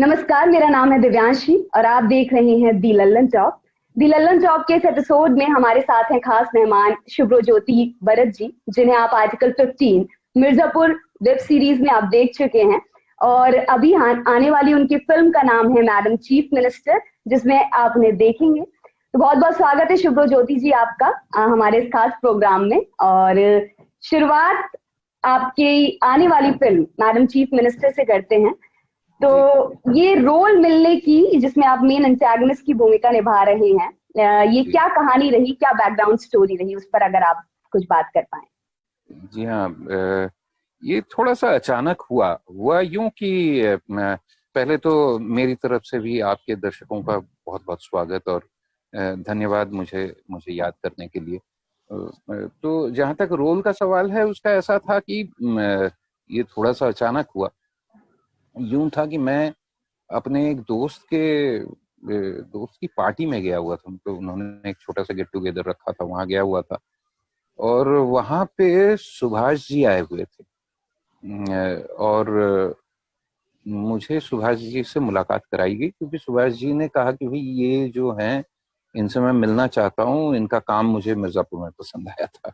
नमस्कार, मेरा नाम है दिव्यांशी और आप देख रहे हैं दी लल्लन टॉक। दी लल्लन टॉक के इस एपिसोड में हमारे साथ हैं खास मेहमान शुभ्रज्योति भरत जी, जिन्हें आप आर्टिकल 15 मिर्जापुर वेब सीरीज में आप देख चुके हैं और अभी आने वाली उनकी फिल्म का नाम है मैडम चीफ मिनिस्टर, जिसमें आप उन्हें देखेंगे। तो बहुत बहुत स्वागत है शुभ्रज्योति जी आपका हमारे इस खास प्रोग्राम में। और शुरुआत आपकी आने वाली फिल्म मैडम चीफ मिनिस्टर से करते हैं। तो ये रोल मिलने की, जिसमें आप मेन एंटागनिस्ट की भूमिका निभा रहे हैं, ये क्या कहानी रही, क्या बैकग्राउंड स्टोरी रही, उस पर अगर आप कुछ बात कर पाए। जी हाँ, ये थोड़ा सा अचानक हुआ यूं कि पहले तो मेरी तरफ से भी आपके दर्शकों का बहुत बहुत स्वागत और धन्यवाद मुझे याद करने के लिए। तो जहाँ तक रोल का सवाल है, उसका ऐसा था कि ये थोड़ा सा अचानक हुआ। यूं था कि मैं अपने एक दोस्त की पार्टी में गया हुआ था, तो उन्होंने एक छोटा सा गेट टुगेदर रखा था, वहां गया हुआ था और वहां पे सुभाष जी आए हुए थे। और मुझे सुभाष जी से मुलाकात कराई गई, क्योंकि सुभाष जी ने कहा कि भाई ये जो हैं, इनसे मैं मिलना चाहता हूँ, इनका काम मुझे मिर्जापुर में पसंद आया था।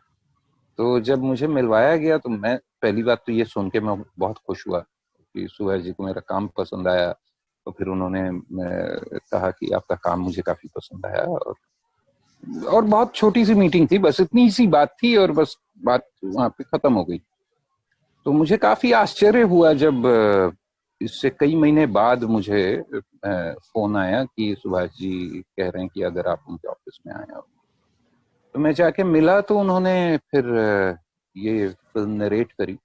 तो जब मुझे मिलवाया गया तो मैं पहली बात तो ये सुन के मैं बहुत खुश हुआ कि सुभाष जी को मेरा काम पसंद आया। तो फिर उन्होंने कहा कि आपका काम मुझे काफी पसंद आया, और बहुत छोटी सी मीटिंग थी, बस इतनी सी बात थी और बस बात वहां पे खत्म हो गई। तो मुझे काफी आश्चर्य हुआ जब इससे कई महीने बाद मुझे फोन आया कि सुभाष जी कह रहे हैं कि अगर आप उनके ऑफिस में आए हो। तो मैं जाके मिला तो उन्होंने फिर ये फिल्म नरेट करी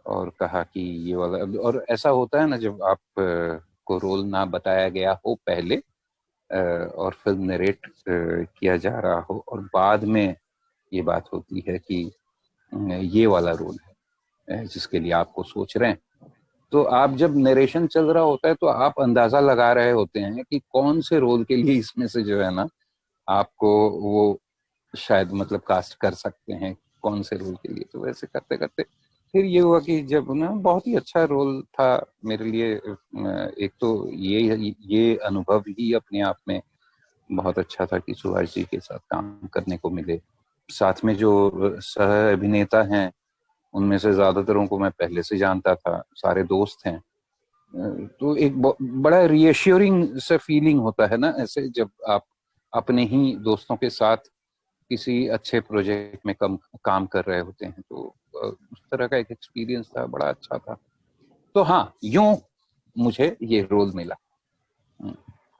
और कहा कि ये वाला, और ऐसा होता है ना जब आप को रोल ना बताया गया हो पहले और फिल्म नरेट किया जा रहा हो और बाद में ये बात होती है कि ये वाला रोल है जिसके लिए आपको सोच रहे हैं। तो आप जब नरेशन चल रहा होता है तो आप अंदाजा लगा रहे होते हैं कि कौन से रोल के लिए इसमें से जो है ना आपको वो शायद मतलब कास्ट कर सकते हैं, कौन से रोल के लिए। तो वैसे करते करते फिर ये हुआ कि जब ना बहुत ही अच्छा रोल था मेरे लिए। एक तो ये अनुभव ही अपने आप में बहुत अच्छा था कि सुभाष जी के साथ काम करने को मिले। साथ में जो सह अभिनेता हैं उनमें से ज्यादातरों को मैं पहले से जानता था, सारे दोस्त हैं। तो एक बड़ा रीएश्योरिंग सा फीलिंग होता है ना ऐसे, जब आप अपने ही दोस्तों के साथ किसी अच्छे प्रोजेक्ट में काम कर रहे होते हैं। तो उस तरह का एक एक्सपीरियंस था, बड़ा अच्छा था। तो हाँ, यूं मुझे ये रोल मिला।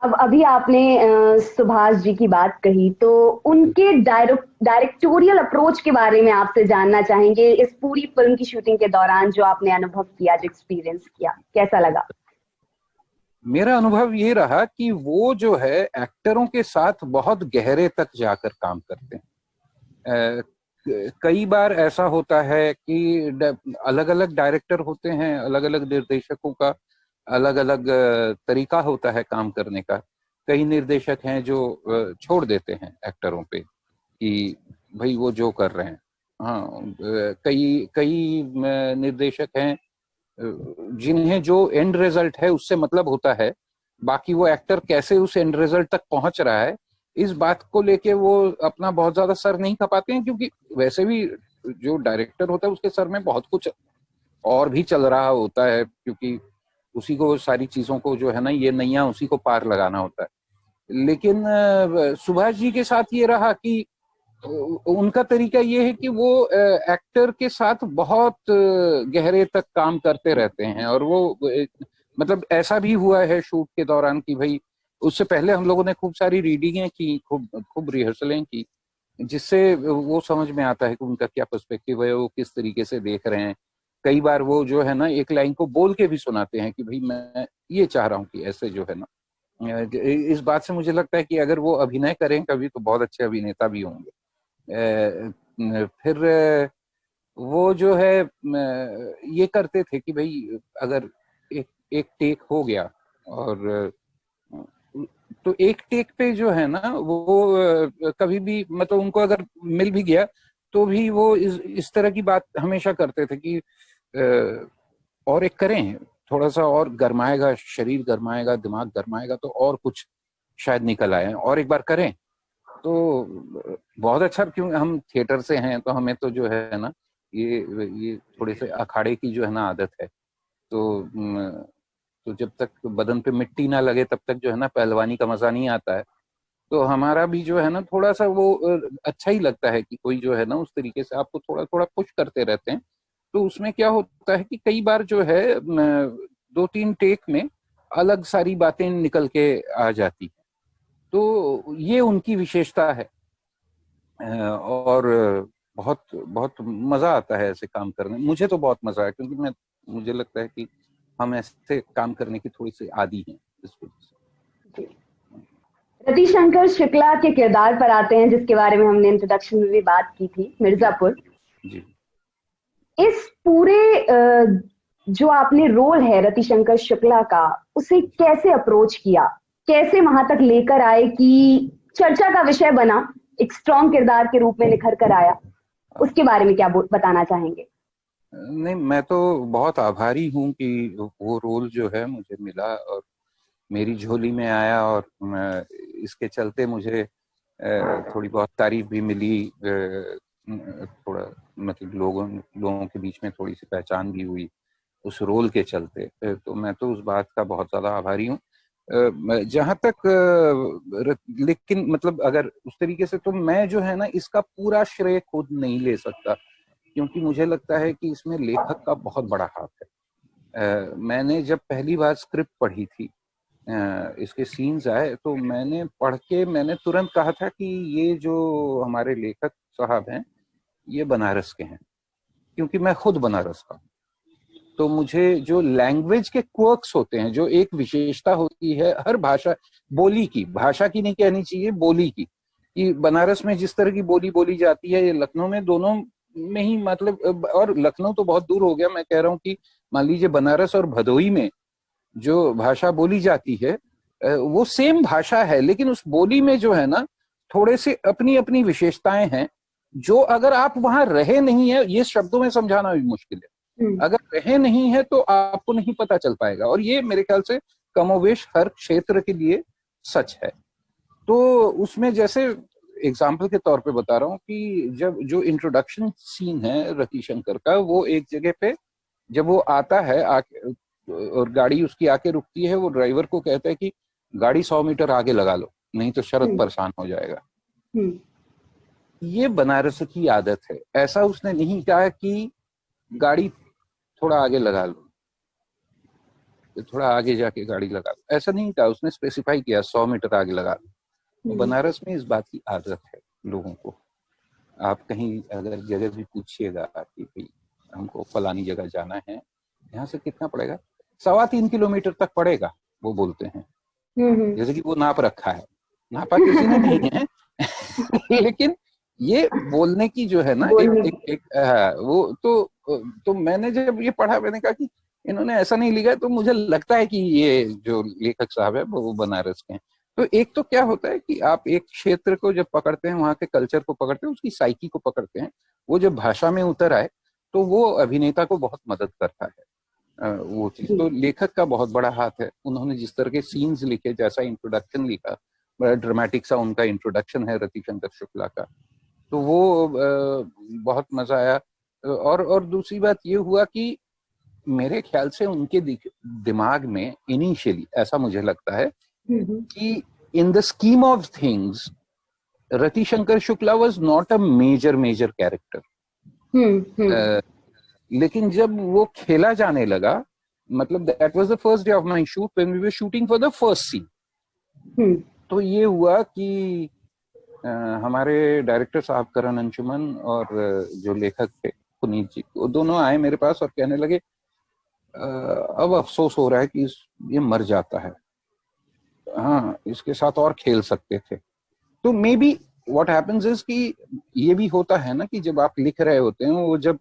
अब अभी आपने सुभाष जी की बात कही, तो उनके डायरेक्टोरियल अप्रोच के बारे में आपसे जानना चाहेंगे। इस पूरी फिल्म की शूटिंग के दौरान जो आपने अनुभव किया, जो एक्सपीरियंस किया, कैसा लगा? मेरा अनुभव ये रहा कि वो जो है एक्टरों के साथ बहुत गहरे तक जाकर काम करते हैं। कई बार ऐसा होता है कि अलग अलग डायरेक्टर होते हैं, अलग अलग निर्देशकों का अलग अलग तरीका होता है काम करने का। कई निर्देशक हैं जो छोड़ देते हैं एक्टरों पे कि भाई वो जो कर रहे हैं। हाँ, कई कई निर्देशक हैं जिन्हें जो एंड रिजल्ट है उससे मतलब होता है, बाकी वो एक्टर कैसे उस एंड रिजल्ट तक पहुंच रहा है इस बात को लेके वो अपना बहुत ज्यादा सर नहीं खपाते हैं। क्योंकि वैसे भी जो डायरेक्टर होता है उसके सर में बहुत कुछ और भी चल रहा होता है, क्योंकि उसी को सारी चीजों को जो है ना, ये नैया उसी को पार लगाना होता है। लेकिन सुभाष जी के साथ ये रहा कि उनका तरीका ये है कि वो एक्टर के साथ बहुत गहरे तक काम करते रहते हैं। और वो मतलब ऐसा भी हुआ है शूट के दौरान कि भाई उससे पहले हम लोगों ने खूब सारी रीडिंगें की, खूब खूब रिहर्सलें की, जिससे वो समझ में आता है कि उनका क्या पर्सपेक्टिव है, वो किस तरीके से देख रहे हैं। कई बार वो जो है ना एक लाइन को बोल के भी सुनाते हैं कि भाई मैं ये चाह रहा हूँ कि ऐसे जो है ना। इस बात से मुझे लगता है कि अगर वो अभिनय करें कभी तो बहुत अच्छे अभिनेता भी होंगे। फिर वो जो है ये करते थे कि भाई अगर एक एक टेक हो गया और तो एक टेक पे जो है ना वो कभी भी मतलब उनको अगर मिल भी गया तो भी वो इस तरह की बात हमेशा करते थे कि और एक करें, थोड़ा सा और गरमाएगा, शरीर गरमाएगा, दिमाग गरमाएगा तो और कुछ शायद निकल आए, और एक बार करें तो बहुत अच्छा। क्यों, हम थिएटर से हैं तो हमें तो जो है ना ये थोड़े से अखाड़े की जो है ना आदत है। तो जब तक बदन पे मिट्टी ना लगे तब तक जो है ना पहलवानी का मजा नहीं आता है। तो हमारा भी जो है ना थोड़ा सा वो अच्छा ही लगता है कि कोई जो है ना उस तरीके से आपको थोड़ा थोड़ा पुश करते रहते हैं। तो उसमें क्या होता है कि कई बार जो है 2-3 टेक में अलग सारी बातें निकल के आ जाती हैं। तो ये उनकी विशेषता है। और बहुत बहुत मजा आता है ऐसे काम करने। मुझे तो बहुत मजा है, क्योंकि मुझे लगता है कि हम ऐसे काम करने की थोड़ी सी आदी हैं इस वजह से। रतिशंकर शुक्ला के किरदार पर आते हैं, जिसके बारे में हमने इंट्रोडक्शन में भी बात की थी, मिर्जापुर। जी। इस पूरे जो आपने रोल है रतिशंकर शुक्ला का, उसे कैसे अप्रोच किया, कैसे वहां तक लेकर आए कि चर्चा का विषय बना, एक स्ट्रॉन्ग किरदार के रूप में निखर कर आया, उसके बारे में क्या बताना चाहेंगे? नहीं, मैं तो बहुत आभारी हूँ कि वो रोल जो है मुझे मिला और मेरी झोली में आया, और इसके चलते मुझे थोड़ी बहुत तारीफ भी मिली, थोड़ा मतलब लोगों के बीच में थोड़ी सी पहचान भी हुई उस रोल के चलते। तो मैं तो उस बात का बहुत ज्यादा आभारी हूँ। जहां तक लेकिन मतलब अगर उस तरीके से, तो मैं जो है ना इसका पूरा श्रेय खुद नहीं ले सकता, क्योंकि मुझे लगता है कि इसमें लेखक का बहुत बड़ा हाथ है। मैंने जब पहली बार स्क्रिप्ट पढ़ी थी, इसके सीन्स आए, तो मैंने पढ़ के मैंने तुरंत कहा था कि ये जो हमारे लेखक साहब हैं ये बनारस के हैं, क्योंकि मैं खुद बनारस का हूँ। तो मुझे जो लैंग्वेज के क्वर्क्स होते हैं, जो एक विशेषता होती है हर भाषा, बोली की, भाषा की नहीं कहनी चाहिए, बोली की, कि बनारस में जिस तरह की बोली बोली जाती है, ये लखनऊ में, दोनों में ही मतलब, और लखनऊ तो बहुत दूर हो गया, मैं कह रहा हूँ कि मान लीजिए बनारस और भदोही में जो भाषा बोली जाती है वो सेम भाषा है, लेकिन उस बोली में जो है ना थोड़े से अपनी अपनी विशेषताएं हैं, जो अगर आप वहां रहे नहीं है, ये शब्दों में समझाना भी मुश्किल है, अगर रहे नहीं है तो आपको नहीं पता चल पाएगा। और ये मेरे ख्याल से कमोवेश हर क्षेत्र के लिए सच है। तो उसमें जैसे एग्जाम्पल के तौर पे बता रहा हूँ कि जब जो इंट्रोडक्शन सीन है रतिशंकर का, वो एक जगह पे जब वो आता है आके, और गाड़ी उसकी आके रुकती है, वो ड्राइवर को कहता है कि गाड़ी 100 मीटर आगे लगा लो, नहीं तो शरद परेशान हो जाएगा। ये बनारस की आदत है। ऐसा उसने नहीं कहा कि गाड़ी थोड़ा आगे लगा लो, थोड़ा आगे जाके गाड़ी लगा लो, ऐसा नहीं कहा उसने, स्पेसिफाई किया 100 मीटर आगे लगा लो। तो बनारस में इस बात की आदत है लोगों को। आप कहीं अगर जगह भी पूछिएगा कि भाई हमको फलानी जगह जाना है, यहाँ से कितना पड़ेगा, 3.25 किलोमीटर तक पड़ेगा, वो बोलते हैं, जैसे कि वो नाप रखा है। नापा किसी ने नहीं है लेकिन ये बोलने की जो है ना एक वो तो मैंने जब ये पढ़ा, मैंने कहा कि इन्होंने ऐसा नहीं लिखा है, तो मुझे लगता है कि ये जो लेखक साहब है वो बनारस के हैं। तो एक तो क्या होता है कि आप एक क्षेत्र को जब पकड़ते हैं, वहां के कल्चर को पकड़ते हैं, उसकी साइकी को पकड़ते हैं, वो जब भाषा में उतर आए तो वो अभिनेता को बहुत मदद करता है। वो चीज तो लेखक का बहुत बड़ा हाथ है। उन्होंने जिस तरह के सीन्स लिखे, जैसा इंट्रोडक्शन लिखा, बड़ा ड्रामेटिक सा उनका इंट्रोडक्शन है रतिशंकर शुक्ला का, तो वो बहुत मजा आया। और दूसरी बात ये हुआ कि मेरे ख्याल से उनके दिमाग में इनिशियली ऐसा मुझे लगता है कि in the scheme of things Ratishankar Shukla was not a major character. लेकिन जब वो खेला जाने लगा, मतलब that was the first day of my shoot when we were shooting for the first scene. तो ये हुआ कि हमारे डायरेक्टर साहब करण अंशुमन और जो लेखक थे पुनीत जी, वो दोनों आए मेरे पास और कहने लगे अब अफसोस हो रहा है कि ये मर जाता है, हाँ इसके साथ और खेल सकते थे। तो may be what happens is कि ये भी होता है ना कि जब आप लिख रहे होते हैं, वो जब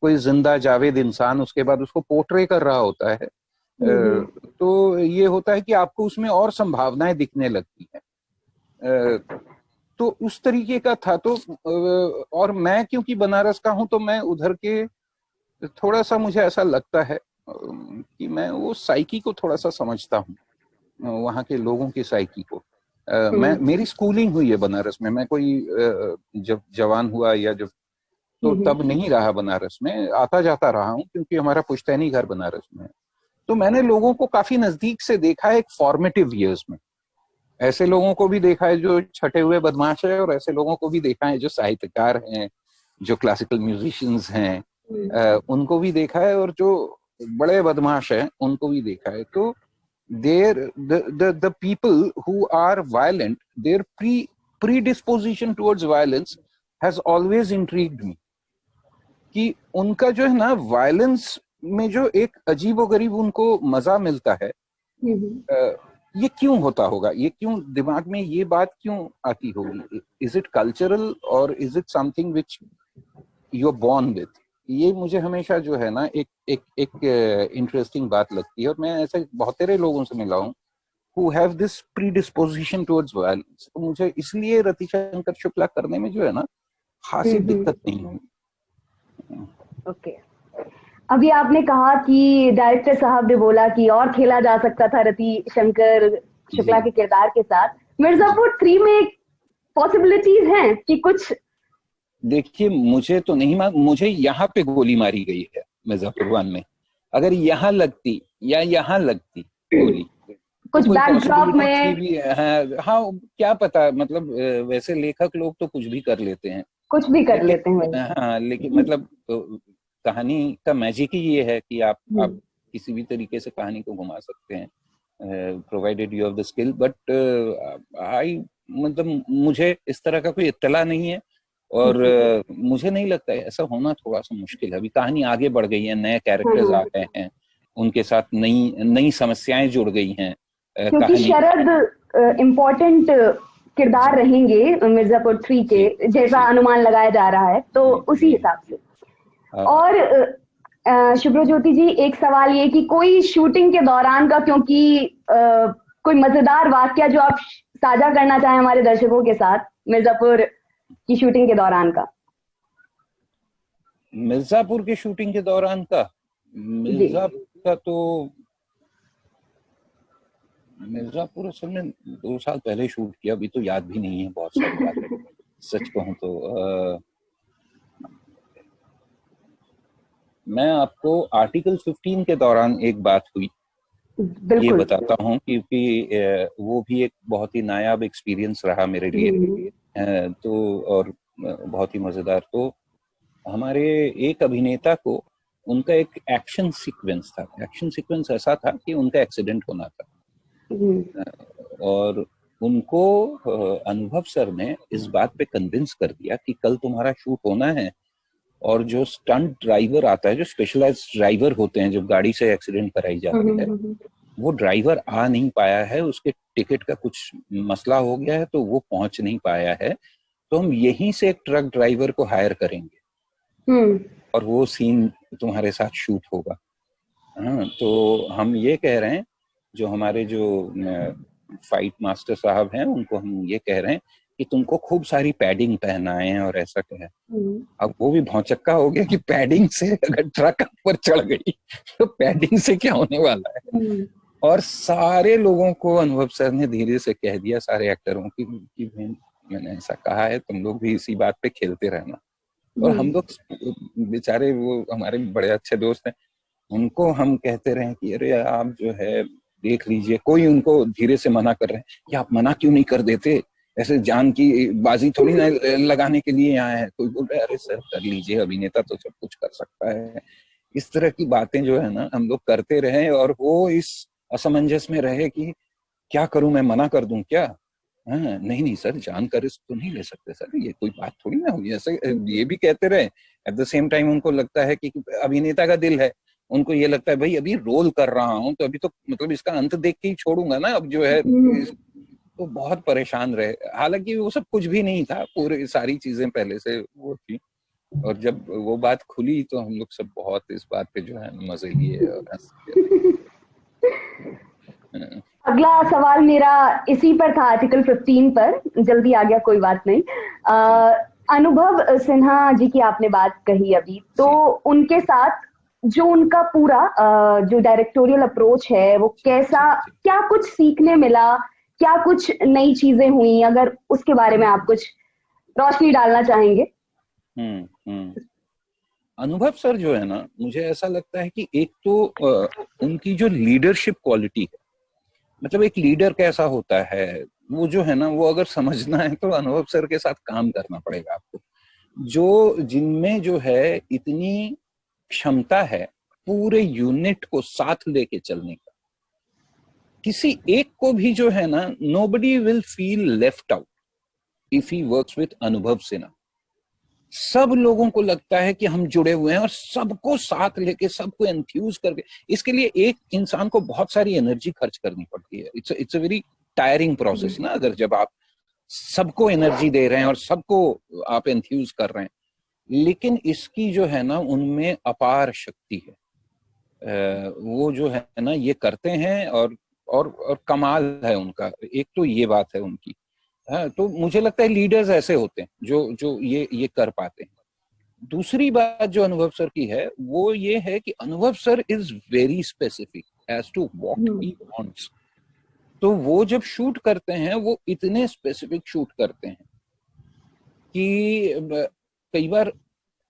कोई जिंदा जावेद इंसान उसके बाद उसको पोर्ट्रे कर रहा होता है, तो ये होता है कि आपको उसमें और संभावनाएं दिखने लगती हैं। तो उस तरीके का था। तो और मैं क्योंकि बनारस का हूं, तो मैं उधर के थोड़ा सा मुझे ऐसा लगता है कि मैं वो साइकी को थोड़ा सा समझता हूँ, वहाँ के लोगों की साइकी को। मेरी स्कूलिंग हुई है बनारस में। मैं कोई जब जवान हुआ या जब, तो तब नहीं रहा बनारस में, आता जाता रहा हूँ क्योंकि हमारा पुश्तैनी घर बनारस में है। तो मैंने लोगों को काफी नजदीक से देखा है एक फॉर्मेटिव ईयर्स में। ऐसे लोगों को भी देखा है जो छटे हुए बदमाश है, और ऐसे लोगों को भी देखा है जो साहित्यकार हैं, जो क्लासिकल म्यूजिशियंस हैं, उनको भी देखा है, और जो बड़े बदमाश हैं उनको भी देखा है। तो the people who are violent, their predisposition towards violence has always intrigued me, कि उनका जो है ना वायलेंस में जो एक अजीबोगरीब उनको मजा मिलता है, ये क्यों होता होगा? ये क्यों दिमाग में ये बात क्यों आती होगी? इज इट कल्चरल और is it something which you are born with? ये मुझे हमेशा जो है ना एक इंटरेस्टिंग बात लगती है, और मैं ऐसे बहुत सारे लोगों से मिला हूँ who have this predisposition towards violence। तो मुझे इसलिए रतिशंकर शुक्ला करने में जो है ना खासी दिक्कत नहीं हुई। ओके, अभी आपने कहा कि डायरेक्टर साहब ने बोला कि और खेला जा सकता था रतिशंकर शुक्ला के किरदार के साथ। मिर्जापुर 3 में पॉसिबिलिटीज हैं कि कुछ? देखिए, मुझे तो नहीं मुझे यहाँ पे गोली मारी गई है मिर्जापुर 1 में। अगर यहाँ लगती या यहाँ लगती गोली, कुछ तो बैकड्रॉप में भी हाँ, क्या पता, मतलब वैसे लेखक लोग तो कुछ भी कर लेते हैं, कुछ भी कर लेते हैं। हाँ, लेकिन मतलब कहानी का मैजिक ही ये है कि आप किसी भी तरीके से कहानी को घुमा सकते हैं, provided you have the skill. But I मतलब मुझे इस तरह का कोई इत्तला नहीं है, और मुझे नहीं लगता है ऐसा होना थोड़ा सा मुश्किल है। अभी कहानी आगे बढ़ गई है, नए कैरेक्टर्स आ गए हैं, उनके साथ नई समस्याएं जुड़ गई हैं। क्योंकि शरद इम्पोर्टेंट किरदार रहेंगे मिर्जापुर 3 के, जैसा अनुमान लगाया जा रहा है, तो उसी हिसाब से। और शुभ्रज्योति जी, एक सवाल ये कि कोई शूटिंग के दौरान का, क्योंकि कोई मजेदार वाक्य जो आप साझा करना चाहें हमारे दर्शकों के साथ मिर्जापुर की शूटिंग के दौरान का? मिर्जापुर की शूटिंग के दौरान का, मिर्जापुर असल में 2 साल पहले शूट किया, अभी तो याद भी नहीं है बहुत सारी बातें। सच कहूं तो मैं आपको आर्टिकल 15 के दौरान एक बात हुई ये बताता हूँ, क्योंकि वो भी एक बहुत ही नायाब एक्सपीरियंस रहा मेरे लिए। तो और बहुत ही मजेदार। तो हमारे एक अभिनेता को, उनका एक एक्शन सीक्वेंस था। एक्शन सीक्वेंस ऐसा था कि उनका एक्सीडेंट होना था, और उनको अनुभव सर ने इस बात पे कन्विंस कर दिया कि कल तुम्हारा शूट होना है, और जो स्टंट ड्राइवर आता है, जो स्पेशलाइज्ड ड्राइवर होते हैं, जो गाड़ी से एक्सीडेंट कराई जाती है, वो ड्राइवर आ नहीं पाया है, उसके टिकट का कुछ मसला हो गया है, तो वो पहुंच नहीं पाया है। तो हम यहीं से एक ट्रक ड्राइवर को हायर करेंगे और वो सीन तुम्हारे साथ शूट होगा। हाँ, तो हम ये कह रहे हैं, जो हमारे जो फाइट मास्टर साहब हैं, उनको हम ये कह रहे हैं कि तुमको खूब सारी पैडिंग पहनाएं और ऐसा कहें। अब वो भी भौचक्का हो गया कि पैडिंग से अगर ट्रक पर चढ़ गई तो पैडिंग से क्या होने वाला है। और सारे लोगों को अनुभव सर ने धीरे से कह दिया, सारे एक्टरों की मैंने ऐसा कहा है, तुम लोग भी इसी बात पे खेलते रहना। और हम लोग बेचारे, वो हमारे बड़े अच्छे दोस्त हैं, उनको हम कहते रहे कि अरे आप जो है देख लीजिए, कोई उनको धीरे से मना कर रहे हैं कि आप मना क्यों नहीं कर देते, ऐसे जान की बाजी थोड़ी ना लगाने के लिए आए हैं। कोई बोल रहे अरे सर कर लीजिए, अभिनेता तो सब कुछ कर सकता है। इस तरह की बातें जो है ना हम लोग करते रहे, और वो इस असमंजस में रहे कि क्या करूं, मैं मना कर दूं क्या? हाँ, नहीं सर, जान का रिस्क तो नहीं ले सकते सर, ये कोई बात थोड़ी ना हुई। ऐसे ये भी कहते रहे। एट द सेम टाइम उनको लगता है कि अभिनेता का दिल है, उनको ये लगता है भाई अभी रोल कर रहा हूँ तो अभी तो मतलब इसका अंत देख के ही छोड़ूंगा ना, अब जो है। तो बहुत परेशान रहे, हालांकि वो सब कुछ भी नहीं था, पूरी सारी चीजें पहले से वो थी। और जब वो बात खुली तो हम लोग सब बहुत इस बात पे जो है मजे लिए और अगला सवाल मेरा इसी पर था, आर्टिकल 15 पर। जल्दी आ गया, कोई बात नहीं। अनुभव सिन्हा जी की आपने बात कही अभी, तो उनके साथ जो उनका पूरा जो डायरेक्टोरियल अप्रोच है वो कैसा, क्या कुछ सीखने मिला, क्या कुछ नई चीजें हुई, अगर उसके बारे में आप कुछ रोशनी डालना चाहेंगे? अनुभव सर जो है ना, मुझे ऐसा लगता है कि एक तो उनकी जो लीडरशिप क्वालिटी है, मतलब एक लीडर कैसा होता है वो जो है ना, वो अगर समझना है तो अनुभव सर के साथ काम करना पड़ेगा आपको। जो जिनमें जो है इतनी क्षमता है पूरे यूनिट को साथ लेके चलने का, किसी एक को भी जो है ना, nobody will feel left out if he works with अनुभव सिन्हा। सब लोगों को लगता है कि हम जुड़े हुए हैं और सबको साथ लेके, सबको एंथ्यूज करके, इसके लिए एक इंसान को बहुत सारी एनर्जी खर्च करनी पड़ती है। It's a very tiring process ना, अगर जब आप सबको एनर्जी दे रहे हैं और सबको आप एंथ्यूज कर रहे हैं। लेकिन इसकी जो है ना, उनमें अपार शक्ति है। वो जो है ना ये करते हैं और कमाल है उनका। एक तो ये बात है उनकी। हाँ, तो मुझे लगता है लीडर्स ऐसे होते हैं जो जो ये कर पाते हैं। दूसरी बात जो अनुभव सर की है वो ये है कि Anubhav sir is very specific as to what he wants. तो वो जब शूट करते हैं वो इतने स्पेसिफिक शूट करते हैं कि कई बार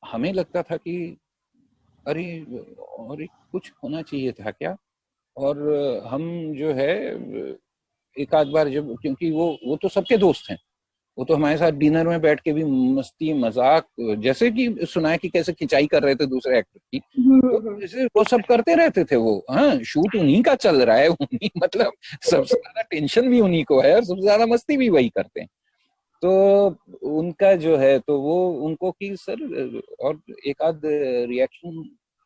हमें लगता था कि अरे और कुछ होना चाहिए था क्या। और हम जो है एक आध बार जब, क्योंकि वो तो सबके दोस्त हैं, वो तो हमारे साथ डिनर में बैठ के भी मस्ती मजाक, जैसे कि सुना है कि कैसे खिंचाई कर रहे थे दूसरे एक्टर की, तो जैसे वो सब करते रहते थे वो। हाँ, शूट उन्हीं का चल रहा है, उन्हीं मतलब सबसे ज्यादा टेंशन भी उन्हीं को है और सबसे ज्यादा मस्ती भी वही करते हैं। तो उनका जो है तो वो उनको कि सर, और एक आध रिएक्शन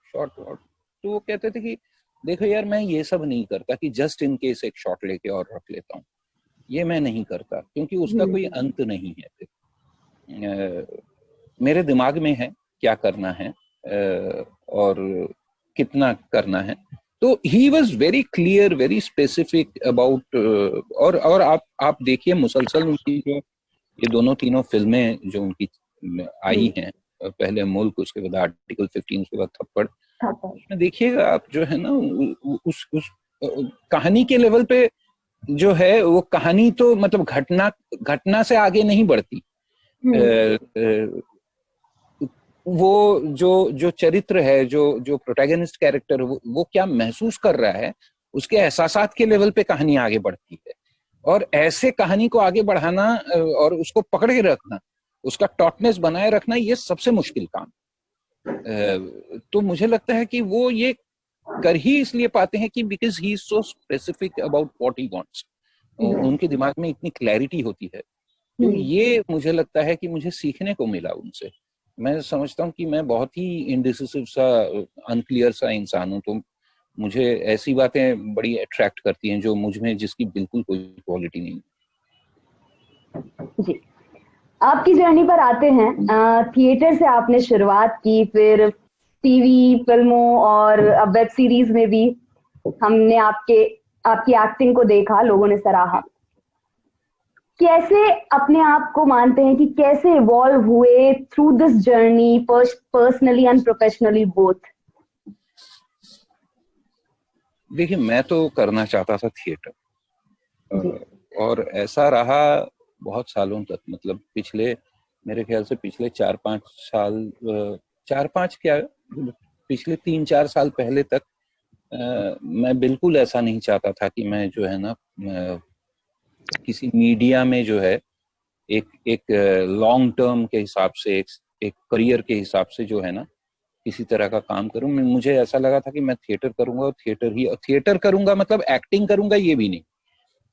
शॉट वॉट, तो वो कहते थे कि देखो यार, मैं ये सब नहीं करता कि जस्ट इन केस एक शॉट लेके और रख लेता हूँ, ये मैं नहीं करता, क्योंकि उसका कोई अंत नहीं है। मेरे दिमाग में है क्या करना है और कितना करना है। तो he was very clear, very specific about. और आप देखिए मुसलसल उनकी जो ये दोनों तीनों फिल्में जो उनकी आई हैं, पहले मुल्क, उसके बाद आर्टिकल 15, उसके बाद थप्पड़, उसमें देखिएगा आप जो है ना, उस कहानी के लेवल पे जो है वो कहानी तो मतलब घटना से आगे नहीं बढ़ती। वो जो चरित्र है, जो प्रोटैगनिस्ट कैरेक्टर, वो क्या महसूस कर रहा है, उसके एहसासात के लेवल पे कहानी आगे बढ़ती है। और ऐसे कहानी को आगे बढ़ाना और उसको पकड़ के रखना, उसका टॉटनेस बनाए रखना, ये सबसे मुश्किल काम। तो मुझे लगता है कि वो ये कर ही इसलिए पाते हैं कि because he is so specific about what he wants. उनके दिमाग में इतनी क्लैरिटी होती है। तो ये मुझे लगता है कि मुझे सीखने को मिला उनसे। मैं समझता हूँ कि मैं बहुत ही इंडिसिसिव सा, अनक्लियर सा इंसान हूँ, तो मुझे ऐसी बातें बड़ी अट्रैक्ट करती हैं जो मुझ में, जिसकी बिल्कुल कोई क्वालिटी नहीं। जी, आपकी जर्नी पर आते हैं। थिएटर से आपने शुरुआत की, फिर टीवी, फिल्मों और अब वेब सीरीज में भी हमने आपकी एक्टिंग को देखा, लोगों ने सराहा। कैसे अपने आप को मानते हैं कि कैसे इवॉल्व हुए through this journey, personally and professionally both? देखिए, मैं तो करना चाहता था थिएटर, और ऐसा रहा बहुत सालों तक। मतलब पिछले, मेरे ख्याल से पिछले 4-5 साल, 4-5 क्या, पिछले 3-4 साल पहले तक मैं बिल्कुल ऐसा नहीं चाहता था कि मैं जो है ना किसी मीडिया में जो है एक लॉन्ग टर्म के हिसाब से, एक करियर के हिसाब से जो है ना किसी तरह का काम करूं। मुझे ऐसा लगा था कि मैं थिएटर करूंगा, और थिएटर करूंगा मतलब एक्टिंग करूंगा ये भी नहीं,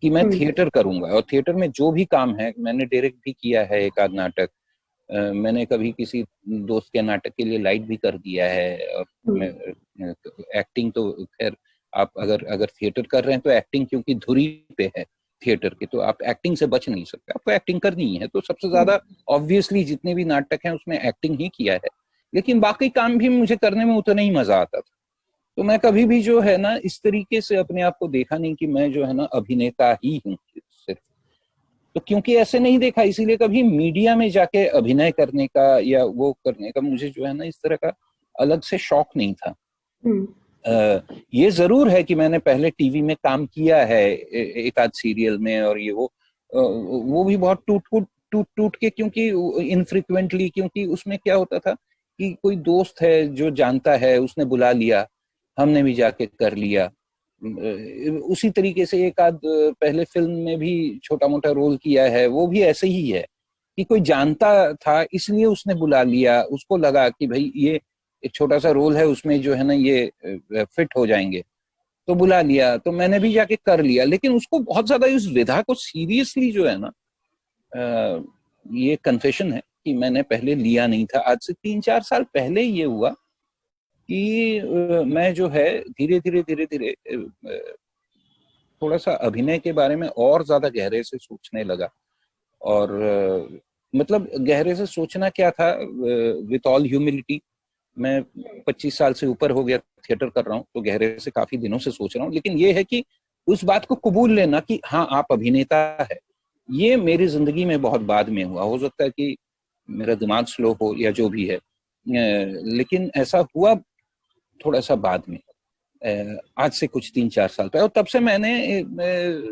कि मैं थिएटर करूंगा। और थिएटर में जो भी काम है, मैंने डायरेक्ट भी किया है एक आध नाटक, मैंने कभी किसी दोस्त के नाटक के लिए लाइट भी कर दिया है। और एक्टिंग तो खैर, आप अगर थिएटर कर रहे हैं तो एक्टिंग क्योंकि धुरी पे है थिएटर के, तो आप एक्टिंग से बच नहीं सकते, आपको एक्टिंग करनी है। तो सबसे ज्यादा ऑब्वियसली जितने भी नाटक हैं उसमें एक्टिंग ही किया है, लेकिन बाकी काम भी मुझे करने में उतना ही मजा आता था। तो मैं कभी भी जो है ना इस तरीके से अपने आप को देखा नहीं कि मैं जो है ना अभिनेता ही हूँ सिर्फ। तो क्योंकि ऐसे नहीं देखा, इसीलिए कभी मीडिया में जाके अभिनय करने का या वो करने का मुझे जो है ना इस तरह का अलग से शौक नहीं था। ये जरूर है कि मैंने पहले टीवी में काम किया है एक आध सीरियल में, और ये वो भी बहुत टूट के, क्योंकि इनफ्रिक्वेंटली, क्योंकि उसमें क्या होता था कि कोई दोस्त है जो जानता है, उसने बुला लिया, हमने भी जाके कर लिया। उसी तरीके से एक आध पहले फिल्म में भी छोटा मोटा रोल किया है, वो भी ऐसे ही है कि कोई जानता था इसलिए उसने बुला लिया, उसको लगा कि भाई ये एक छोटा सा रोल है, उसमें जो है ना ये फिट हो जाएंगे, तो बुला लिया, तो मैंने भी जाके कर लिया। लेकिन उसको बहुत ज्यादा इस विधा को सीरियसली जो है ना, ये कन्फेशन है कि मैंने पहले लिया नहीं था। आज से 3-4 साल पहले ये हुआ कि मैं जो है धीरे धीरे थोड़ा सा अभिनय के बारे में और ज्यादा गहरे से सोचने लगा। और मतलब गहरे से सोचना क्या था, विथ ऑल ह्यूमिलिटी, मैं 25 साल से ऊपर हो गया थिएटर कर रहा हूँ, तो गहरे से काफी दिनों से सोच रहा हूँ। लेकिन ये है कि उस बात को कबूल लेना कि हाँ आप अभिनेता है, ये मेरी जिंदगी में बहुत बाद में हुआ। हो सकता है कि मेरा दिमाग स्लो हो या जो भी है, लेकिन ऐसा हुआ थोड़ा सा बाद में, आज से कुछ 3-4 साल पहले। और तब से मैंने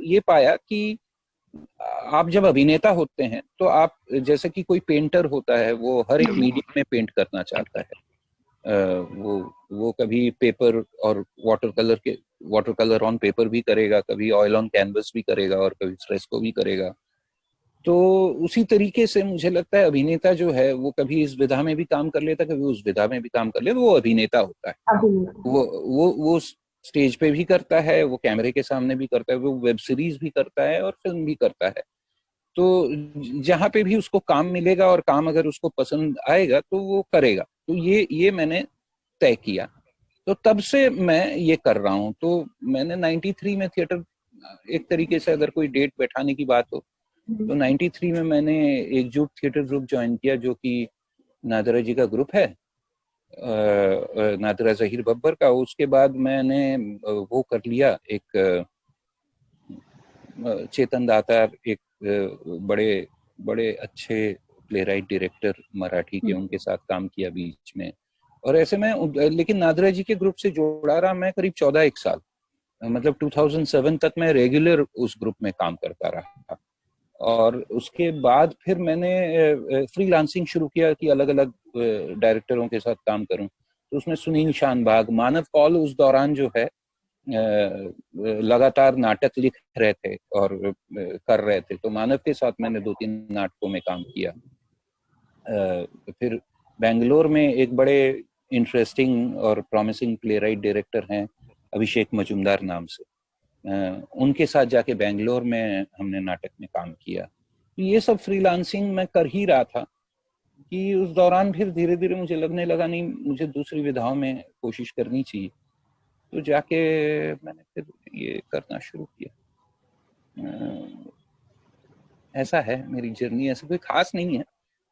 ये पाया कि आप जब अभिनेता होते हैं तो आप, जैसे कि कोई पेंटर होता है, वो हर एक मीडियम में पेंट करना चाहता है। वो कभी पेपर और वाटर कलर ऑन पेपर भी करेगा, कभी ऑयल ऑन कैनवस भी करेगा, और कभी फ्रेस्को भी करेगा। तो उसी तरीके से मुझे लगता है अभिनेता जो है वो कभी इस विधा में भी काम कर लेता, कभी उस विधा में भी काम कर लेता, वो अभिनेता होता है। वो स्टेज पे भी करता है, वो कैमरे के सामने भी करता है, वो वेब सीरीज भी करता है और फिल्म भी करता है। तो जहां पे भी उसको काम मिलेगा और काम अगर उसको पसंद आएगा तो वो करेगा। तो ये मैंने तय किया, तो तब से मैं ये कर रहा हूँ। तो मैंने 93 में थिएटर, एक तरीके से अगर कोई डेट बैठाने की बात हो तो 93 में मैंने एकजुट थिएटर ग्रुप ज्वाइन किया, जो कि नादिरा जी का ग्रुप है, नादिरा जहीर बब्बर का। उसके बाद मैंने वो कर लिया, एक चेतन दातार, एक बड़े बड़े अच्छे प्ले राइट डायरेक्टर मराठी के, उनके साथ काम किया बीच में। और ऐसे में, लेकिन नादिरा जी के ग्रुप से जोड़ा रहा मैं करीब 14-1 साल, मतलब 2007 तक मैं रेगुलर उस ग्रुप में काम करता रहा। और उसके बाद फिर मैंने फ्रीलांसिंग शुरू किया कि अलग अलग डायरेक्टरों के साथ काम करूं। तो उसमें सुनील शानबाग, मानव कौल उस दौरान जो है लगातार नाटक लिख रहे थे और कर रहे थे, तो मानव के साथ मैंने 2-3 नाटकों में काम किया। फिर बेंगलोर में एक बड़े इंटरेस्टिंग और प्रॉमिसिंग प्ले राइट डायरेक्टर हैं, अभिषेक मजुमदार नाम से, उनके साथ जाके बेंगलोर में हमने नाटक में काम किया। ये सब फ्रीलांसिंग में कर ही रहा था कि उस दौरान फिर धीरे धीरे मुझे लगने लगा नहीं, मुझे दूसरी विधाओं में कोशिश करनी चाहिए। तो जाके मैंने फिर ये करना शुरू किया। ऐसा है मेरी जर्नी, ऐसा कोई खास नहीं है,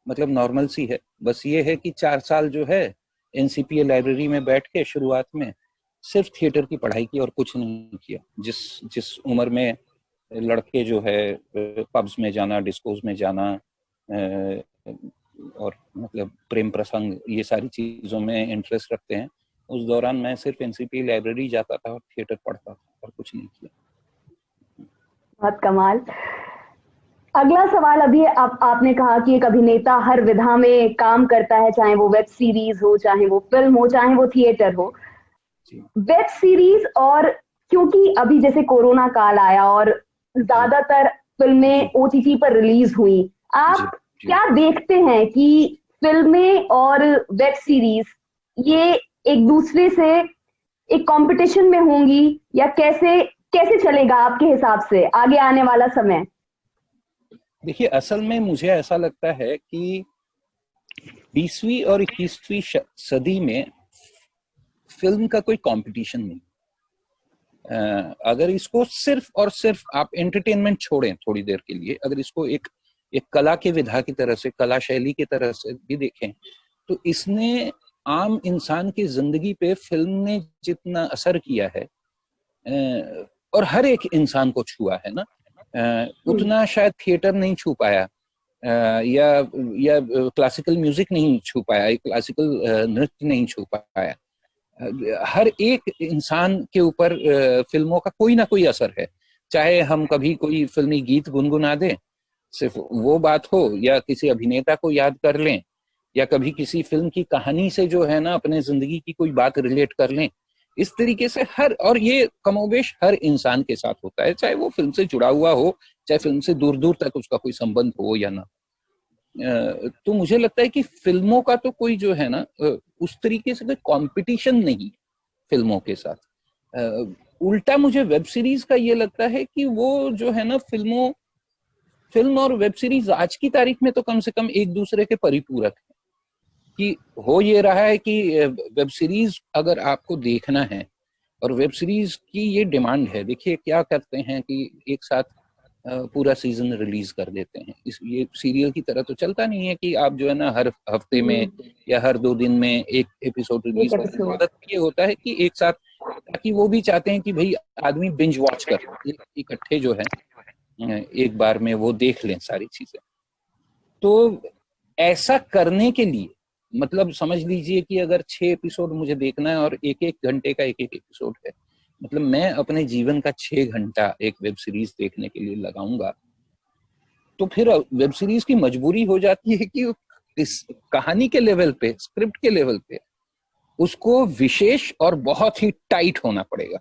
मतलब नॉर्मल सी है। बस ये है कि 4 साल जो है एनसीपीए लाइब्रेरी में बैठ के शुरुआत में सिर्फ थिएटर की पढ़ाई की और कुछ नहीं किया। जिस उम्र में लड़के जो है पब्स में जाना, डिस्कोज में जाना, और मतलब प्रेम प्रसंग, ये सारी चीजों में इंटरेस्ट रखते हैं, उस दौरान मैं सिर्फ एनसीपी लाइब्रेरी जाता था और थिएटर पढ़ता था और कुछ नहीं किया। बहुत कमाल। अगला सवाल, अभी आपने कहा कि एक अभिनेता हर विधा में काम करता है, चाहे वो वेब सीरीज हो, चाहे वो फिल्म हो, चाहे वो थिएटर हो। वेब सीरीज, और क्योंकि अभी जैसे कोरोना काल आया और ज्यादातर फिल्में ओटीटी पर रिलीज हुई, आप क्या देखते हैं कि फिल्में और वेब सीरीज ये एक दूसरे से एक कंपटीशन में होंगी, या कैसे चलेगा आपके हिसाब से आगे आने वाला समय? देखिए, असल में मुझे ऐसा लगता है कि 20वीं और 21वीं सदी में फिल्म का कोई कंपटीशन नहीं। अगर इसको सिर्फ और सिर्फ आप एंटरटेनमेंट छोड़ें थोड़ी देर के लिए, अगर इसको एक कला के विधा की तरह से, कला शैली की तरह से भी देखें, तो इसने आम इंसान की जिंदगी पे फिल्म ने जितना असर किया है, और हर एक इंसान को छुआ है ना, उतना शायद थिएटर नहीं छू पाया, या क्लासिकल म्यूजिक नहीं छू पाया, क्लासिकल नृत्य नहीं छू पाया। हर एक इंसान के ऊपर फिल्मों का कोई ना कोई असर है, चाहे हम कभी कोई फिल्मी गीत गुनगुना दें, सिर्फ वो बात हो, या किसी अभिनेता को याद कर लें, या कभी किसी फिल्म की कहानी से जो है ना अपने जिंदगी की कोई बात रिलेट कर लें। इस तरीके से और ये कमोबेश हर इंसान के साथ होता है, चाहे वो फिल्म से जुड़ा हुआ हो, चाहे फिल्म से दूर दूर तक उसका कोई संबंध हो या ना। तो मुझे लगता है कि फिल्मों का तो कोई जो है ना उस तरीके से कोई कंपटीशन नहीं फिल्मों के साथ। उल्टा मुझे वेब सीरीज का ये लगता है कि वो जो है ना फिल्म और वेब सीरीज आज की तारीख में तो कम से कम एक दूसरे के परिपूरक है। कि हो ये रहा है कि वेब सीरीज अगर आपको देखना है, और वेब सीरीज की ये डिमांड है, देखिए क्या करते हैं कि एक साथ पूरा सीजन रिलीज कर देते हैं। ये सीरियल की तरह तो चलता नहीं है कि आप जो है ना हर हफ्ते में या हर 2 दिन में एक एपिसोड रिलीज करते हैं। आदत ये होता है कि एक साथ, ताकि वो भी चाहते हैं कि भाई आदमी बिंज वॉच कर इकट्ठे जो है एक बार में वो देख लें सारी चीजें। तो ऐसा करने के लिए मतलब समझ लीजिए कि अगर 6 एपिसोड मुझे देखना है और एक एक घंटे का एक एक एपिसोड है, मतलब मैं अपने जीवन का 6 घंटा एक वेब सीरीज देखने के लिए लगाऊंगा, तो फिर वेब सीरीज की मजबूरी हो जाती है कि इस कहानी के लेवल पे, स्क्रिप्ट के लेवल पे उसको विशेष और बहुत ही टाइट होना पड़ेगा।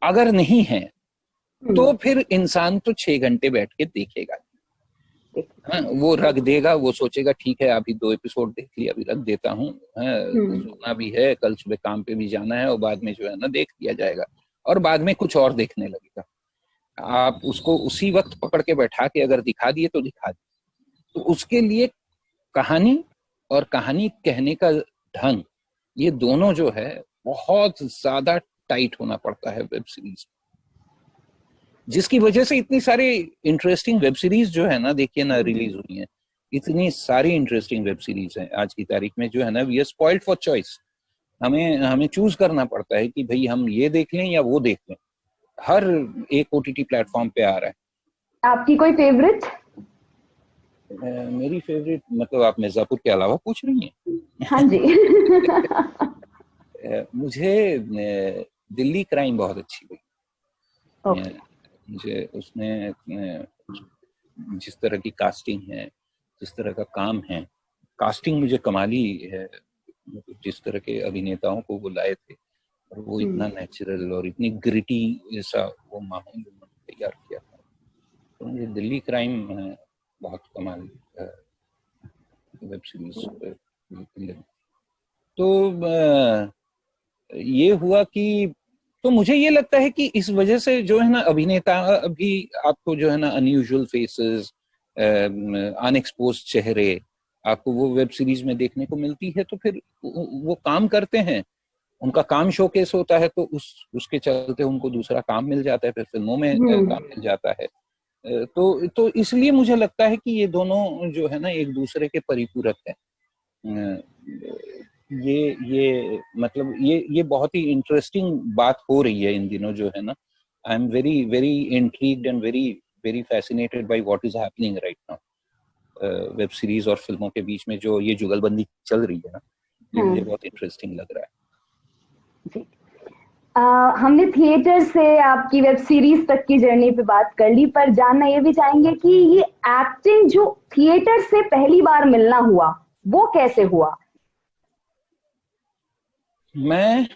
अगर नहीं है तो फिर इंसान तो 6 घंटे बैठ के देखेगा। हाँ, वो रख देगा, वो सोचेगा ठीक है अभी 2 एपिसोड देख लिया, अभी रख देता हूँ, सोना भी है, कल सुबह काम पे भी जाना है, और बाद में जो है ना देख लिया जाएगा, और बाद में कुछ और देखने लगेगा। आप उसको उसी वक्त पकड़ के बैठा के अगर दिखा दिए तो दिखा दिए। तो उसके लिए कहानी और कहानी कहने का ढंग, ये दोनों जो है बहुत ज्यादा टाइट होना पड़ता है वेब सीरीज, जिसकी वजह से इतनी सारी इंटरेस्टिंग वेब सीरीज जो है ना देखिए ना रिलीज हुई है। इतनी सारी इंटरेस्टिंग वेब सीरीज है आज की तारीख में जो है ना, we are spoiled for choice. हमें चूज करना पड़ता है कि भाई हम ये देख लें या वो देख लें। हर एक ओटीटी प्लेटफॉर्म पे आ रहा है। आपकी कोई फेवरेट? मेरी फेवरेट मतलब आप मिर्जापुर के अलावा पूछ रही हैं? हाँ जी। मुझे दिल्ली क्राइम बहुत अच्छी लगी। मुझे उसमें जिस तरह की कास्टिंग है, जिस तरह का काम है, कास्टिंग मुझे कमाली है। जिस तरह के अभिनेताओं को वो लाए थे, और वो इतना नेचुरल और इतनी ग्रिटी ऐसा वो माहौल तैयार किया था, तो मुझे दिल्ली क्राइम बहुत कमाल वेब सीरीज लगी। तो ये हुआ कि, तो मुझे ये लगता है कि इस वजह से जो है ना अभिनेता अभी आपको जो है ना अनयूजुअल फेसेस, अनएक्सपोज चेहरे आपको वो वेब सीरीज में देखने को मिलती है, तो फिर वो काम करते हैं, उनका काम शोकेस होता है, तो उसके चलते उनको दूसरा काम मिल जाता है, फिर फिल्मों में काम मिल जाता है। तो इसलिए मुझे लगता है कि ये दोनों जो है ना एक दूसरे के परिपूरक है। ये मतलब ये बहुत ही इंटरेस्टिंग बात हो रही है इन दिनों जो है ना। I am very very intrigued and very very fascinated by what is happening right now. Web series और फिल्मों के बीच में जो ये जुगलबंदी चल रही है ना, ये मुझे बहुत इंटरेस्टिंग लग रहा है। जी। हमने थिएटर से आपकी वेब सीरीज तक की जर्नी पे बात कर ली, पर जानना ये भी चाहेंगे कि ये एक्टिंग जो थिएटर से पहली बार मिलना हुआ वो कैसे हुआ? मैं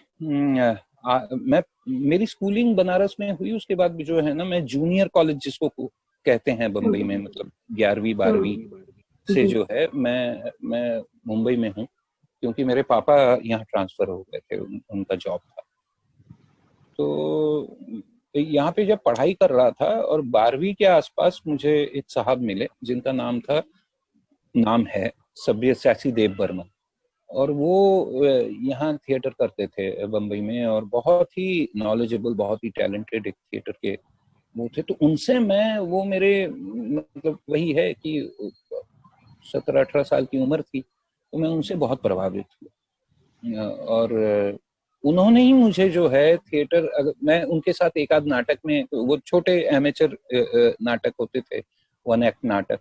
मेरी स्कूलिंग बनारस में हुई, उसके बाद भी जो है ना मैं जूनियर कॉलेज जिसको कहते हैं बम्बई में, मतलब 11वीं 12वीं से जो है मैं मुंबई में हूँ, क्योंकि मेरे पापा यहाँ ट्रांसफर हो गए थे, उनका जॉब था। तो यहाँ पे जब पढ़ाई कर रहा था और 12वीं के आसपास मुझे एक साहब मिले जिनका नाम है सब्यसाची देव बर्मन, और वो यहाँ थिएटर करते थे बम्बई में, और बहुत ही नॉलेजेबल, बहुत ही टैलेंटेड एक थिएटर के वो थे। तो उनसे मैं, वो मेरे मतलब वही है कि 17-18 साल की उम्र थी, तो मैं उनसे बहुत प्रभावित हुआ, और उन्होंने ही मुझे जो है थिएटर, अगर मैं उनके साथ एक आध नाटक में, वो छोटे एमेचर नाटक होते थे, 1 एक्ट नाटक,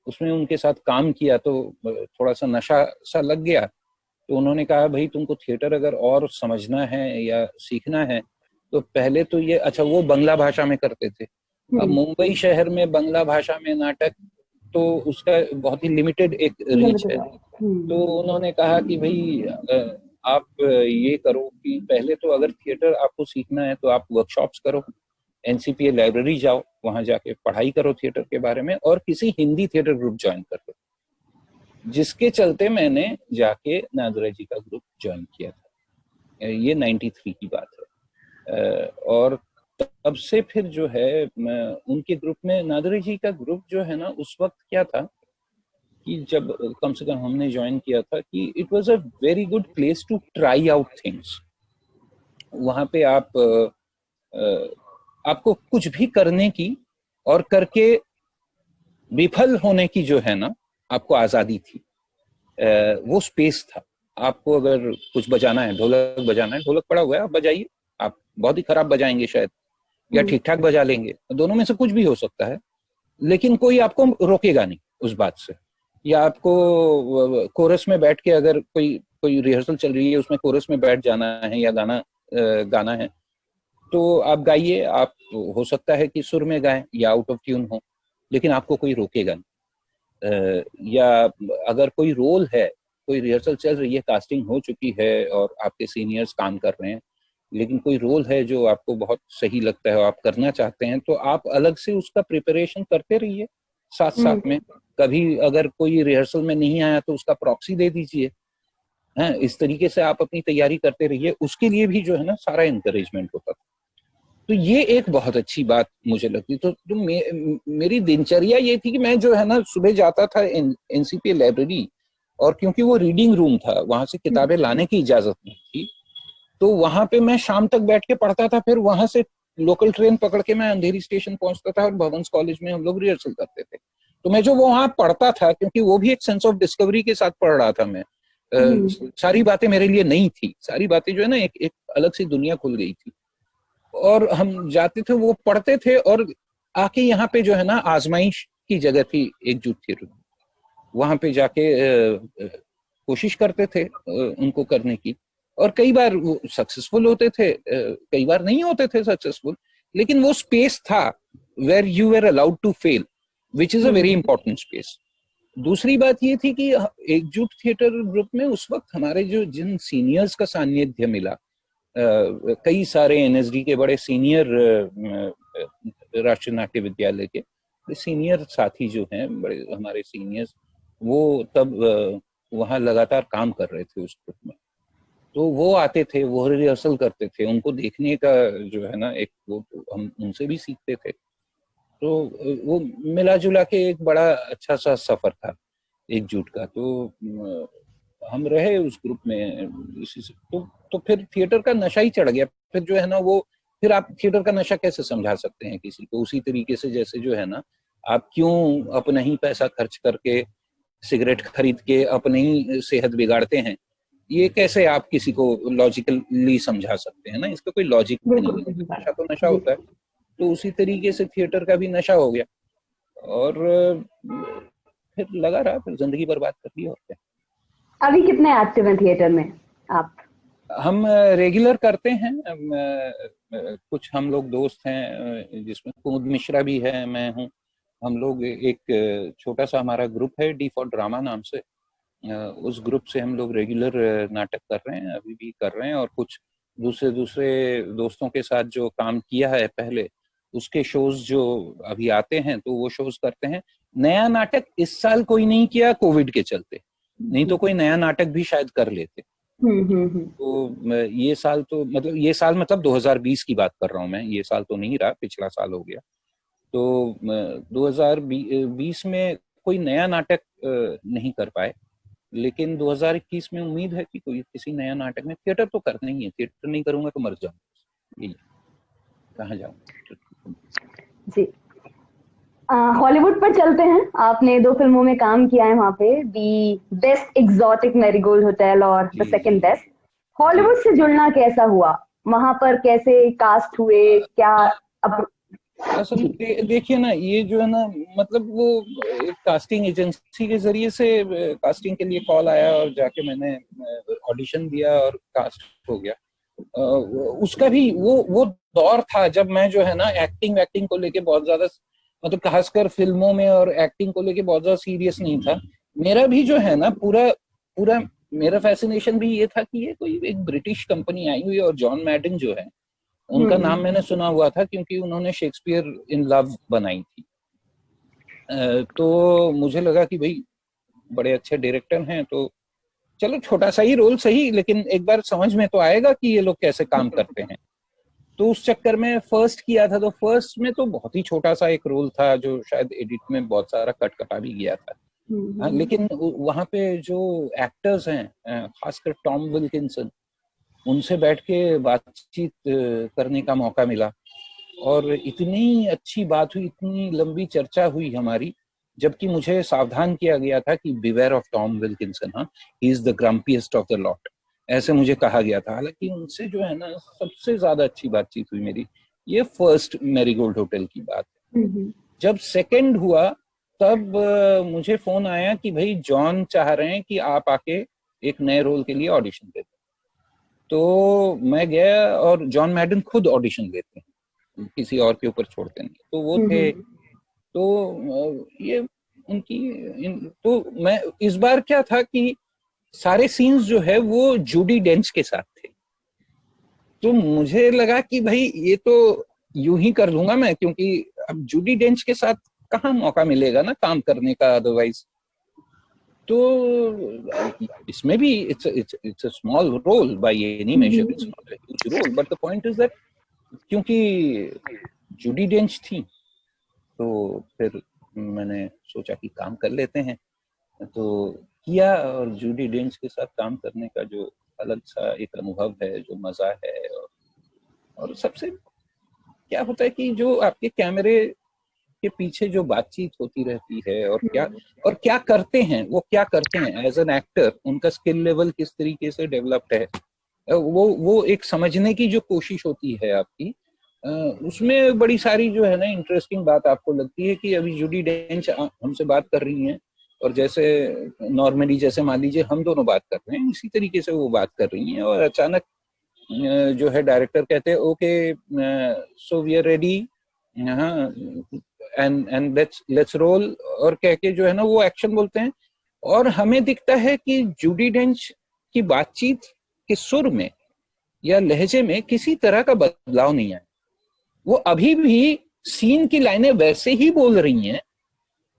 उसमें उनके साथ काम किया, तो थोड़ा सा नशा सा लग गया। तो उन्होंने कहा भाई तुमको थिएटर अगर और समझना है या सीखना है तो पहले तो ये, अच्छा वो बंगला भाषा में करते थे, अब मुंबई शहर में बंगला भाषा में नाटक तो उसका बहुत ही लिमिटेड एक रीच है। तो उन्होंने कहा कि भाई आप ये करो कि पहले तो अगर थिएटर आपको सीखना है तो आप वर्कशॉप्स करो, एनसीपीए लाइब्रेरी जाओ, वहां जाके पढ़ाई करो थिएटर के बारे में, और किसी हिंदी थिएटर ग्रुप ज्वाइन कर लो, जिसके चलते मैंने जाके नादरा जी का ग्रुप ज्वाइन किया था। ये 93 की बात है। और तब से फिर जो है उनके ग्रुप में, नादरा जी का ग्रुप जो है ना, उस वक्त क्या था कि जब कम से कम हमने ज्वाइन किया था कि it was a very good place to try out things. वहां पे आपको कुछ भी करने की और करके विफल होने की जो है ना, आपको आजादी थी। वो स्पेस था। आपको अगर कुछ बजाना है, ढोलक बजाना है, ढोलक पड़ा हुआ है, आप बजाइए। आप बहुत ही खराब बजाएंगे शायद, या ठीक ठाक बजा लेंगे, दोनों में से कुछ भी हो सकता है, लेकिन कोई आपको रोकेगा नहीं उस बात से। या आपको कोरस में बैठ के, अगर कोई रिहर्सल चल रही है उसमें कोरस में बैठ जाना है या गाना है, तो आप गाइए। आप हो सकता है कि सुर में गाएं या आउट ऑफ ट्यून हो, लेकिन आपको कोई रोकेगा नहीं। या अगर कोई रोल है, कोई रिहर्सल चल रही है, कास्टिंग हो चुकी है और आपके सीनियर्स काम कर रहे हैं, लेकिन कोई रोल है जो आपको बहुत सही लगता है और आप करना चाहते हैं, तो आप अलग से उसका प्रिपरेशन करते रहिए साथ साथ में। कभी अगर कोई रिहर्सल में नहीं आया तो उसका प्रॉक्सी दे दीजिए। हैं, इस तरीके से आप अपनी तैयारी करते रहिए। उसके लिए भी जो है ना सारा एनकरेजमेंट होता था। तो ये एक बहुत अच्छी बात मुझे लगती। तो मेरी दिनचर्या ये थी कि मैं जो है ना सुबह जाता था एनसीपीए लाइब्रेरी, और क्योंकि वो रीडिंग रूम था, वहां से किताबें लाने की इजाजत नहीं थी, तो वहां पे मैं शाम तक बैठ के पढ़ता था। फिर वहां से लोकल ट्रेन पकड़ के मैं अंधेरी स्टेशन पहुंचता था और भवंस कॉलेज में हम लोग रिहर्सल करते थे। तो मैं जो वहां पढ़ता था, क्योंकि वो भी एक सेंस ऑफ डिस्कवरी के साथ पढ़ रहा था मैं, सारी बातें मेरे लिए नई थी, सारी बातें जो है ना एक अलग सी दुनिया खुल गई थी। और हम जाते थे, वो पढ़ते थे, और आके यहाँ पे जो है ना आजमाइश की जगह थी एकजुट थिएटर, वहां पे जाके कोशिश करते थे उनको करने की। और कई बार वो सक्सेसफुल होते थे, कई बार नहीं होते थे सक्सेसफुल, लेकिन वो स्पेस था where you were allowed to fail, which is a very important space. दूसरी बात ये थी कि एकजुट थिएटर ग्रुप में उस वक्त हमारे जिन सीनियर्स का सानिध्य मिला, कई सारे एनएसडी के बड़े सीनियर, राष्ट्रीय नाट्य विद्यालय के सीनियर साथी जो हैं, बड़े हमारे सीनियर्स, वो तब वहाँ लगातार काम कर रहे थे उस ग्रुप में। तो वो आते थे, वो रिहर्सल करते थे, उनको देखने का जो है ना एक वो, हम उनसे भी सीखते थे। तो वो मिला जुला के एक बड़ा अच्छा सा सफर था एकजुट का। तो हम रहे उस ग्रुप में इसी से। तो फिर थिएटर का नशा ही चढ़ गया। फिर जो है ना वो, फिर आप थिएटर का नशा कैसे समझा सकते हैं किसी को? उसी तरीके से जैसे जो है ना, आप क्यों अपना ही पैसा खर्च करके सिगरेट खरीद के अपनी ही सेहत बिगाड़ते हैं, ये कैसे आप किसी को लॉजिकली समझा सकते हैं ना? इसका कोई लॉजिक नहीं है। नशा तो नशा होता है। तो उसी तरीके से थिएटर का भी नशा हो गया, और फिर लगा रहा, फिर जिंदगी बर्बाद कर दी। और क्या। अभी कितने एक्टिव हैं थिएटर में आप? हम रेगुलर करते हैं। कुछ हम लोग दोस्त हैं, जिसमें कुमुद मिश्रा भी है, मैं हूँ। हम लोग एक छोटा सा हमारा ग्रुप है, डी फॉर ड्रामा नाम से। उस ग्रुप से हम लोग रेगुलर नाटक कर रहे हैं, अभी भी कर रहे हैं। और कुछ दूसरे दोस्तों के साथ जो काम किया है पहले, उसके शोज जो अभी आते हैं, तो वो शोज करते हैं। नया नाटक इस साल कोई नहीं किया कोविड के चलते, नहीं तो कोई नया नाटक भी शायद कर लेते। तो ये साल तो मतलब 2020 की बात कर रहा हूँ मैं, ये साल तो नहीं रहा, पिछला साल हो गया। तो 2020 में कोई नया नाटक नहीं कर पाए, लेकिन 2021 में उम्मीद है कि कोई किसी नया नाटक में। थिएटर तो करना ही है, थिएटर नहीं करूंगा तो मर जाऊंगा, यही कहाँ जाऊंगा जी। हॉलीवुड पर चलते हैं। आपने 2 फिल्मों में काम किया है वहाँ पे, the best exotic marigold hotel और द सेकंड बेस्ट। हॉलीवुड से जुड़ना कैसा हुआ? वहां पर कैसे कास्ट हुए? क्या अब असल देखिए ना, ये जो है ना, मतलब वो एक कास्टिंग एजेंसी के जरिए से कास्टिंग के लिए कॉल आया और जाके मैंने ऑडिशन दिया और कास्ट हो गया। उसका भी वो दौर था जब मैं जो है ना एक्टिंग वैक्टिंग को लेके बहुत ज्यादा, मतलब खासकर फिल्मों में और एक्टिंग को लेके बहुत ज्यादा सीरियस नहीं था। मेरा भी जो है ना पूरा पूरा मेरा फैसिनेशन भी ये था कि ये कोई एक ब्रिटिश कंपनी आई हुई है, और जॉन मैडन जो है उनका नाम मैंने सुना हुआ था क्योंकि उन्होंने शेक्सपियर इन लव बनाई थी। तो मुझे लगा कि भाई बड़े अच्छे डायरेक्टर हैं, तो चलो छोटा सा ही रोल सही, लेकिन एक बार समझ में तो आएगा कि ये लोग कैसे काम करते हैं। तो उस चक्कर में फर्स्ट किया था, तो फर्स्ट में तो बहुत ही छोटा सा एक रोल था जो शायद एडिट में बहुत सारा कट कटा भी गया था। हाँ, लेकिन वहां पे जो एक्टर्स हैं, खासकर टॉम विल्किंसन, उनसे बैठ के बातचीत करने का मौका मिला, और इतनी अच्छी बात हुई, इतनी लंबी चर्चा हुई हमारी, जबकि मुझे सावधान किया गया था कि बिवेयर ऑफ टॉम विल्किंसन, हाँ, he is the grumpiest of the lot, ऐसे मुझे कहा गया था। हालांकि उनसे जो है ना सबसे ज्यादा अच्छी बातचीत हुई मेरी, ये फर्स्ट मैरीगोल्ड होटल की बात है। जब सेकंड हुआ तब मुझे फोन आया कि भाई जॉन चाह रहे हैं कि आप आके एक नए रोल के लिए ऑडिशन दे। तो मैं गया, और जॉन मैडन खुद ऑडिशन लेते हैं, किसी और के ऊपर छोड़ते नहीं, तो वो थे। तो ये तो मैं इस बार क्या था कि सारे सीन्स जो है वो जूडी डेंच के साथ थे। तो मुझे लगा कि भाई ये तो यूं ही कर लूंगा मैं, क्योंकि अब जूडी डेंच के साथ कहाँ मौका मिलेगा ना काम करने का अदरवाइज। तो इसमें भी it's a small role by any major, it's not a huge role, but the point is that क्योंकि जूडी डेंच थी, तो फिर मैंने सोचा कि काम कर लेते हैं, तो किया। और जूडी डेंच के साथ काम करने का जो अलग सा एक अनुभव है, जो मजा है, और सबसे क्या होता है कि जो आपके कैमरे के पीछे जो बातचीत होती रहती है, और क्या करते हैं, वो क्या करते हैं एज एन एक्टर, उनका स्किल लेवल किस तरीके से डेवलप्ड है, वो एक समझने की जो कोशिश होती है आपकी, उसमें बड़ी सारी जो है ना इंटरेस्टिंग बात आपको लगती है कि अभी जूडी डेंच हमसे बात कर रही हैं, और जैसे नॉर्मली जैसे मान लीजिए हम दोनों बात कर रहे हैं, इसी तरीके से वो बात कर रही हैं, और अचानक जो है डायरेक्टर कहते हैं okay so we are ready, हाँ, एंड लेट्स रोल, और कह के जो है ना वो एक्शन बोलते हैं। और हमें दिखता है कि जूडी डेंच की बातचीत के सुर में या लहजे में किसी तरह का बदलाव नहीं है, वो अभी भी सीन की लाइनें वैसे ही बोल रही हैं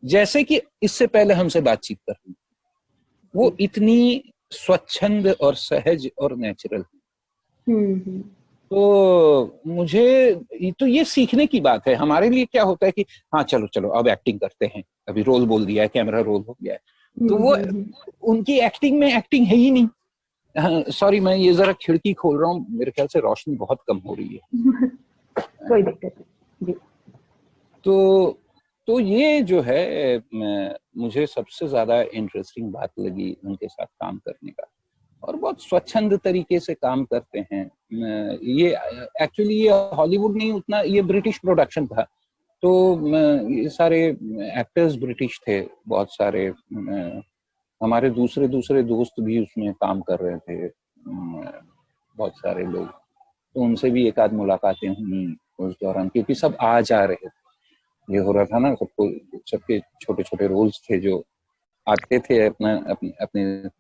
जैसे कि इससे पहले हमसे बातचीत कर रही, वो इतनी स्वच्छंद और सहज और नेचुरल। तो मुझे तो ये सीखने की बात है। हमारे लिए क्या होता है कि हाँ चलो चलो अब एक्टिंग करते हैं, अभी रोल बोल दिया है, कैमरा रोल हो गया है, तो वो उनकी एक्टिंग में एक्टिंग है ही नहीं। सॉरी, मैं ये जरा खिड़की खोल रहा हूँ, मेरे ख्याल से रोशनी बहुत कम हो रही है। कोई दिक्कत नहीं जी। तो ये जो है मुझे सबसे ज्यादा इंटरेस्टिंग बात लगी उनके साथ काम करने का, और बहुत स्वच्छंद तरीके से काम करते हैं। ये एक्चुअली ये हॉलीवुड नहीं उतना, ये ब्रिटिश प्रोडक्शन था, तो ये सारे एक्टर्स ब्रिटिश थे बहुत सारे। हमारे दूसरे दूसरे दोस्त भी उसमें काम कर रहे थे, बहुत सारे लोग, तो उनसे भी एक आध मुलाकातें हुई उस दौरान, क्योंकि सब आ जा रहे थे। ये हो रहा था ना, सबको, सबके छोटे छोटे रोल्स थे जो आते थे अपना अपने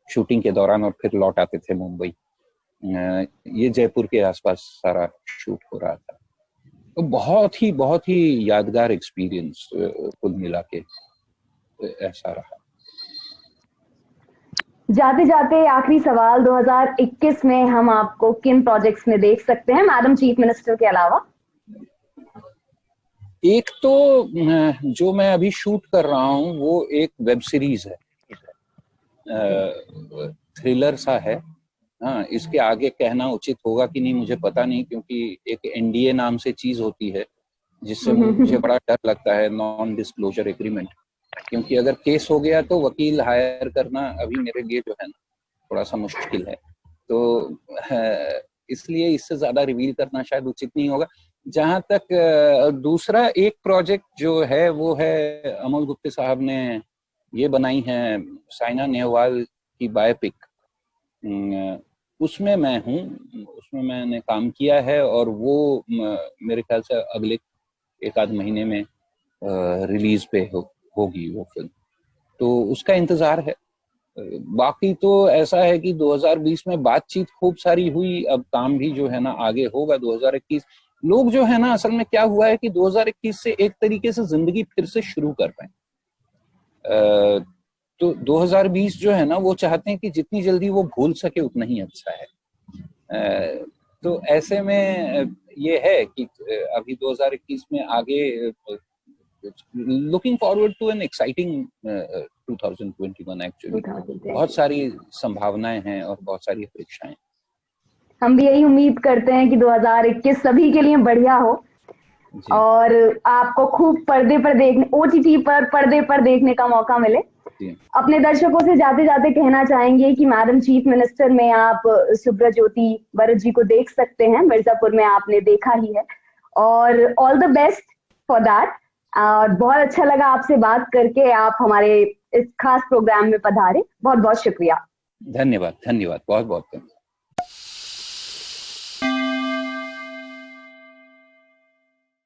शूटिंग के दौरान, और फिर लौट आते थे मुंबई। ये जयपुर के आसपास सारा शूट हो रहा था। तो बहुत ही यादगार एक्सपीरियंस कुल मिला के ऐसा रहा। जाते जाते आखिरी सवाल, 2021 में हम आपको किन प्रोजेक्ट्स में देख सकते हैं मैडम चीफ मिनिस्टर के अलावा? एक तो जो मैं अभी शूट कर रहा हूँ वो एक वेब सीरीज है, थ्रिलर सा है। हाँ, इसके आगे कहना उचित होगा कि नहीं मुझे पता नहीं, क्योंकि एक एनडीए नाम से चीज होती है जिससे मुझे बड़ा डर लगता है, नॉन डिस्क्लोजर एग्रीमेंट, क्योंकि अगर केस हो गया तो वकील हायर करना अभी मेरे लिए जो है ना थोड़ा सा मुश्किल है। तो इसलिए इससे ज्यादा रिवील करना शायद उचित नहीं होगा। जहां तक दूसरा एक प्रोजेक्ट जो है वो है अमोल गुप्ते साहब ने ये बनाई है साइना नेहवाल की बायोपिक, उसमें मैं हूँ, उसमें मैंने काम किया है और वो मेरे ख्याल से अगले एक आध महीने में रिलीज पे होगी वो फिल्म, तो उसका इंतजार है। बाकी तो ऐसा है कि 2020 में बातचीत खूब सारी हुई, अब काम भी जो है ना आगे होगा 2021। लोग जो है ना असल में क्या हुआ है कि 2021 से एक तरीके से जिंदगी फिर से शुरू कर पाए, तो 2020 जो है ना वो चाहते हैं कि जितनी जल्दी वो भूल सके उतना ही अच्छा है। तो ऐसे में ये है कि अभी 2021 में आगे looking forward to an exciting 2021 actually. बहुत सारी संभावनाएं हैं और बहुत सारी अपेक्षाएं। हम भी यही उम्मीद करते हैं कि 2021 सभी के लिए बढ़िया हो और आपको खूब पर्दे पर देखने, OTT पर पर्दे पर देखने का मौका मिले। अपने दर्शकों से जाते जाते कहना चाहेंगे कि मैडम चीफ मिनिस्टर में आप सुब्रज्योति भरत जी को देख सकते हैं, मिर्जापुर में आपने देखा ही है, और all the best for that. और बहुत अच्छा लगा आपसे बात करके, आप हमारे इस खास प्रोग्राम में पधारे, बहुत बहुत शुक्रिया। धन्यवाद, धन्यवाद, बहुत बहुत धन्यवाद।